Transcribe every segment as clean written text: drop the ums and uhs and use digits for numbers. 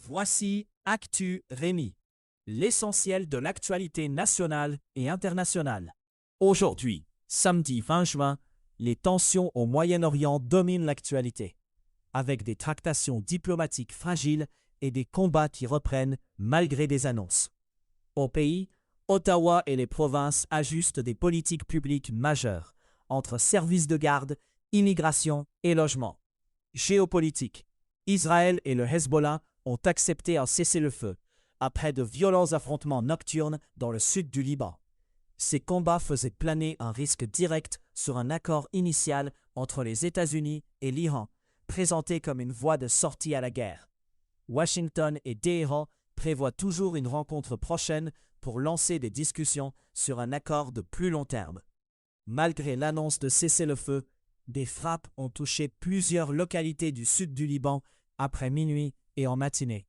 Voici Actu Rémi, l'essentiel de l'actualité nationale et internationale. Aujourd'hui, samedi 20 juin, les tensions au Moyen-Orient dominent l'actualité, avec des tractations diplomatiques fragiles et des combats qui reprennent malgré des annonces. Au pays, Ottawa et les provinces ajustent des politiques publiques majeures entre services de garde, immigration et logement. Géopolitique. Israël et le Hezbollah ont accepté un cessez-le-feu après de violents affrontements nocturnes dans le sud du Liban. Ces combats faisaient planer un risque direct sur un accord initial entre les États-Unis et l'Iran, présenté comme une voie de sortie à la guerre. Washington et Téhéran prévoient toujours une rencontre prochaine pour lancer des discussions sur un accord de plus long terme. Malgré l'annonce de cessez-le-feu, des frappes ont touché plusieurs localités du sud du Liban après minuit et en matinée.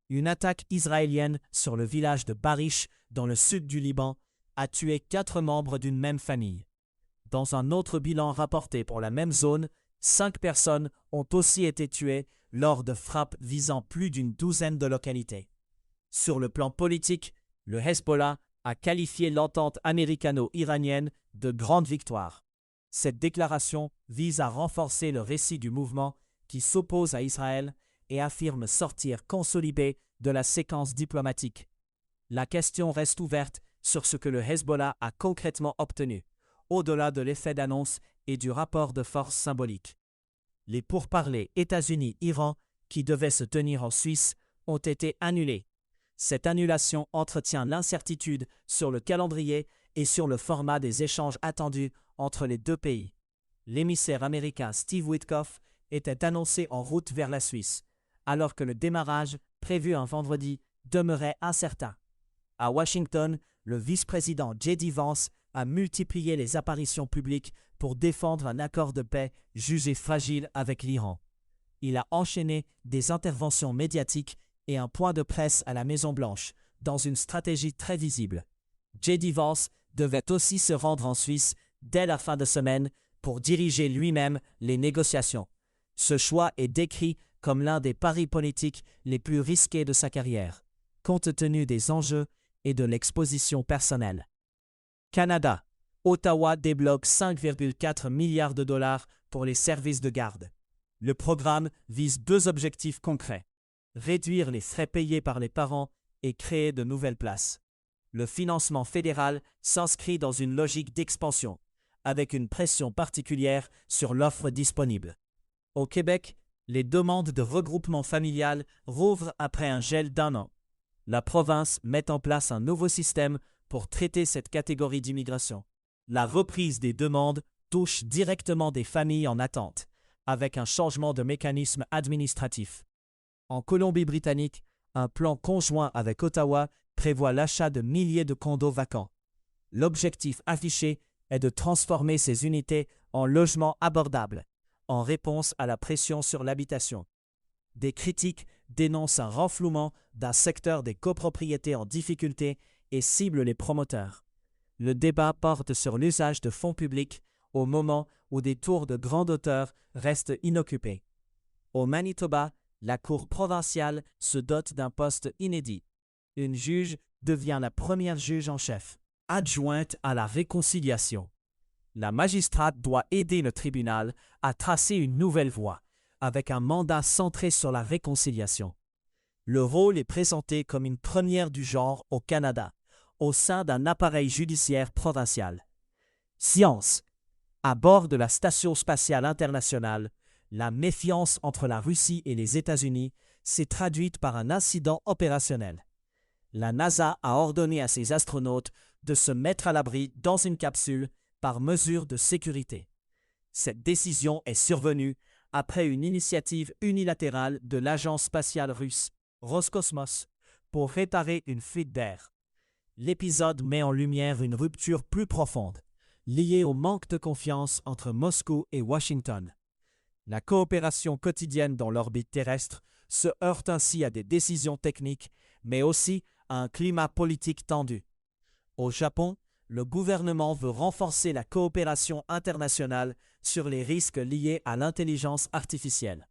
Une attaque israélienne sur le village de Barish, dans le sud du Liban, a tué 4 membres d'une même famille. Dans un autre bilan rapporté pour la même zone, 5 personnes ont aussi été tuées lors de frappes visant plus d'une douzaine de localités. Sur le plan politique, le Hezbollah a qualifié l'entente américano-iranienne de grande victoire. Cette déclaration vise à renforcer le récit du mouvement qui s'oppose à Israël et affirme sortir consolidé de la séquence diplomatique. La question reste ouverte sur ce que le Hezbollah a concrètement obtenu, au-delà de l'effet d'annonce et du rapport de force symbolique. Les pourparlers États-Unis-Iran, qui devaient se tenir en Suisse, ont été annulés. Cette annulation entretient l'incertitude sur le calendrier et sur le format des échanges attendus entre les deux pays. L'émissaire américain Steve Witkoff était annoncé en route vers la Suisse, alors que le démarrage, prévu un vendredi, demeurait incertain. À Washington, le vice-président J.D. Vance a multiplié les apparitions publiques pour défendre un accord de paix jugé fragile avec l'Iran. Il a enchaîné des interventions médiatiques et un point de presse à la Maison-Blanche, dans une stratégie très visible. J.D. Vance devait aussi se rendre en Suisse dès la fin de semaine pour diriger lui-même les négociations. Ce choix est décrit comme l'un des paris politiques les plus risqués de sa carrière, compte tenu des enjeux et de l'exposition personnelle. Canada. Ottawa débloque 5,4 milliards de dollars pour les services de garde. Le programme vise 2 objectifs concrets: réduire les frais payés par les parents et créer de nouvelles places. Le financement fédéral s'inscrit dans une logique d'expansion, avec une pression particulière sur l'offre disponible. Au Québec, les demandes de regroupement familial rouvrent après un gel d'1 an. La province met en place un nouveau système pour traiter cette catégorie d'immigration. La reprise des demandes touche directement des familles en attente, avec un changement de mécanisme administratif. En Colombie-Britannique, un plan conjoint avec Ottawa prévoit l'achat de milliers de condos vacants. L'objectif affiché est de transformer ces unités en logements abordables, en réponse à la pression sur l'habitation. Des critiques dénoncent un renflouement d'un secteur des copropriétés en difficulté et ciblent les promoteurs. Le débat porte sur l'usage de fonds publics au moment où des tours de grande hauteur restent inoccupés. Au Manitoba, la Cour provinciale se dote d'un poste inédit. Une juge devient la première juge en chef, adjointe à la réconciliation. La magistrate doit aider le tribunal à tracer une nouvelle voie, avec un mandat centré sur la réconciliation. Le rôle est présenté comme une première du genre au Canada, au sein d'un appareil judiciaire provincial. Science. À bord de la Station spatiale internationale, la méfiance entre la Russie et les États-Unis s'est traduite par un incident opérationnel. La NASA a ordonné à ses astronautes de se mettre à l'abri dans une capsule par mesure de sécurité. Cette décision est survenue après une initiative unilatérale de l'agence spatiale russe, Roscosmos, pour réparer une fuite d'air. L'épisode met en lumière une rupture plus profonde, liée au manque de confiance entre Moscou et Washington. La coopération quotidienne dans l'orbite terrestre se heurte ainsi à des décisions techniques, mais aussi à un climat politique tendu. Au Japon, le gouvernement veut renforcer la coopération internationale sur les risques liés à l'intelligence artificielle.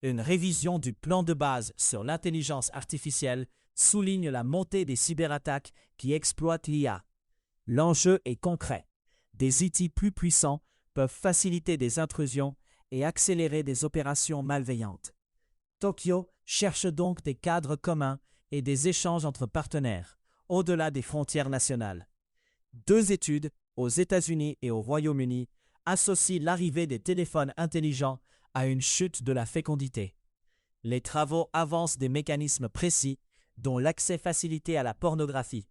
Une révision du plan de base sur l'intelligence artificielle souligne la montée des cyberattaques qui exploitent l'IA. L'enjeu est concret. Des outils plus puissants peuvent faciliter des intrusions et accélérer des opérations malveillantes. Tokyo cherche donc des cadres communs et des échanges entre partenaires, au-delà des frontières nationales. 2 études, aux États-Unis et au Royaume-Uni, associent l'arrivée des téléphones intelligents à une chute de la fécondité. Les travaux avancent des mécanismes précis, dont l'accès facilité à la pornographie.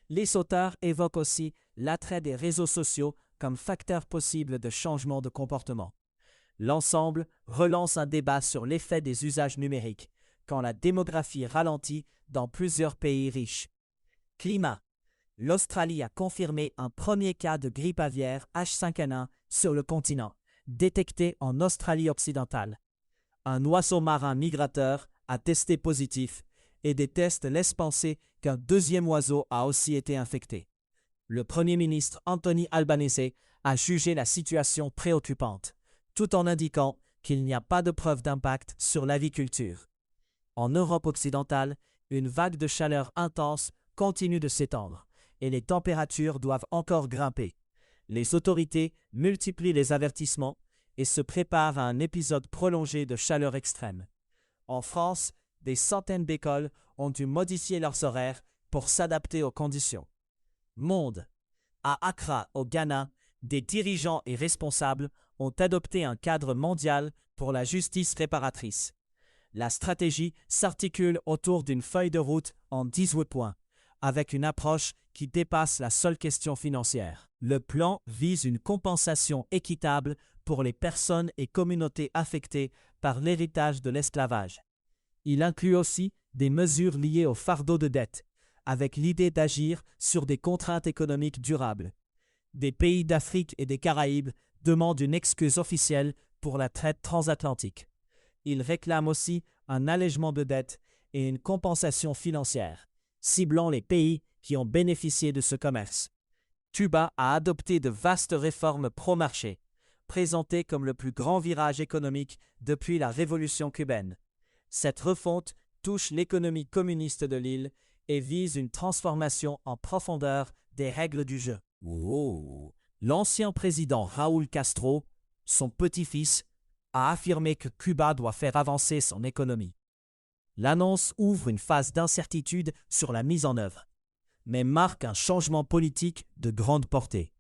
Les auteurs évoquent aussi l'attrait des réseaux sociaux comme facteur possible de changement de comportement. L'ensemble relance un débat sur l'effet des usages numériques quand la démographie ralentit dans plusieurs pays riches. Climat. L'Australie a confirmé un premier cas de grippe aviaire H5N1 sur le continent, détecté en Australie occidentale. Un oiseau marin migrateur a testé positif et des tests laissent penser qu'un deuxième oiseau a aussi été infecté. Le Premier ministre Anthony Albanese a jugé la situation préoccupante, tout en indiquant qu'il n'y a pas de preuve d'impact sur l'aviculture. En Europe occidentale, une vague de chaleur intense continue de s'étendre et les températures doivent encore grimper. Les autorités multiplient les avertissements et se préparent à un épisode prolongé de chaleur extrême. En France, des centaines d'écoles ont dû modifier leurs horaires pour s'adapter aux conditions. Monde. À Accra, au Ghana, des dirigeants et responsables ont adopté un cadre mondial pour la justice réparatrice. La stratégie s'articule autour d'une feuille de route en 18 points, avec une approche qui dépasse la seule question financière. Le plan vise une compensation équitable pour les personnes et communautés affectées par l'héritage de l'esclavage. Il inclut aussi des mesures liées au fardeau de dette, avec l'idée d'agir sur des contraintes économiques durables. Des pays d'Afrique et des Caraïbes demandent une excuse officielle pour la traite transatlantique. Ils réclament aussi un allègement de dette et une compensation financière, ciblant les pays qui ont bénéficié de ce commerce. Cuba a adopté de vastes réformes pro-marché, présentées comme le plus grand virage économique depuis la révolution cubaine. Cette refonte touche l'économie communiste de l'île et vise une transformation en profondeur des règles du jeu. L'ancien président Raúl Castro, son petit-fils, a affirmé que Cuba doit faire avancer son économie. L'annonce ouvre une phase d'incertitude sur la mise en œuvre, mais marque un changement politique de grande portée.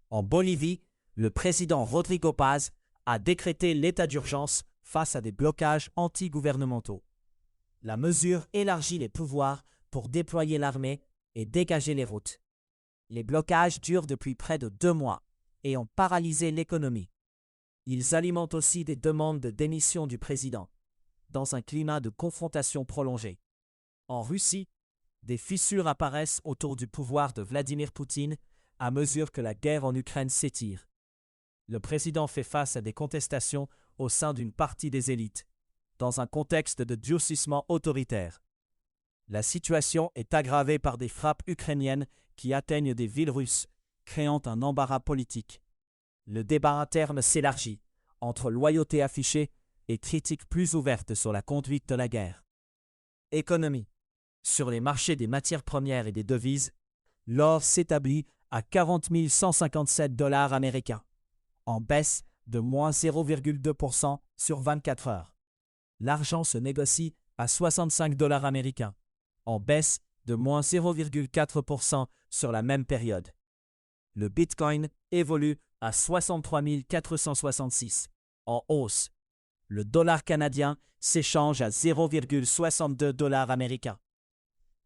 En Bolivie, le président Rodrigo Paz a décrété l'état d'urgence face à des blocages anti-gouvernementaux. La mesure élargit les pouvoirs pour déployer l'armée et dégager les routes. Les blocages durent depuis près de 2 mois et ont paralysé l'économie. Ils alimentent aussi des demandes de démission du président, dans un climat de confrontation prolongée. En Russie, des fissures apparaissent autour du pouvoir de Vladimir Poutine à mesure que la guerre en Ukraine s'étire. Le président fait face à des contestations au sein d'une partie des élites, dans un contexte de durcissement autoritaire. La situation est aggravée par des frappes ukrainiennes qui atteignent des villes russes, créant un embarras politique. Le débat interne s'élargit entre loyauté affichée et critiques plus ouvertes sur la conduite de la guerre. Économie. Sur les marchés des matières premières et des devises, l'or s'établit à 40 157 $ américains, en baisse de moins 0,2% sur 24 heures. L'argent se négocie à 65 $ américains, en baisse de moins 0,4% sur la même période. Le Bitcoin évolue à 63 466, en hausse. Le dollar canadien s'échange à 0,62 $ américains.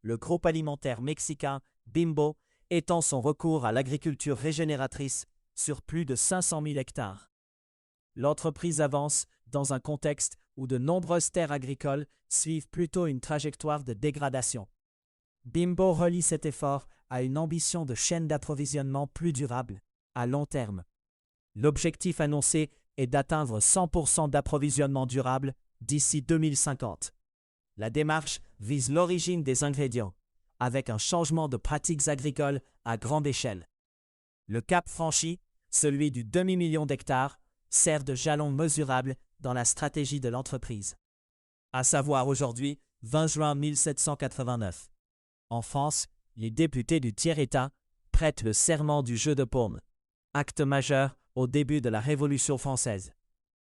Le groupe alimentaire mexicain Bimbo étend son recours à l'agriculture régénératrice sur plus de 500 000 hectares. L'entreprise avance dans un contexte où de nombreuses terres agricoles suivent plutôt une trajectoire de dégradation. Bimbo relie cet effort à une ambition de chaîne d'approvisionnement plus durable, à long terme. L'objectif annoncé est d'atteindre 100% d'approvisionnement durable d'ici 2050. La démarche vise l'origine des ingrédients, avec un changement de pratiques agricoles à grande échelle. Le cap franchi, celui du demi-million d'hectares, sert de jalon mesurable dans la stratégie de l'entreprise. À savoir aujourd'hui, 20 juin 1789. En France, les députés du tiers-État prêtent le serment du jeu de paume, acte majeur au début de la Révolution française.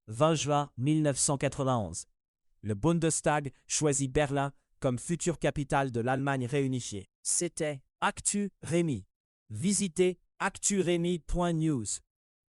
20 juin 1991. Le Bundestag choisit Berlin comme future capitale de l'Allemagne réunifiée. C'était Actu Rémi. Visitez acturemi.news.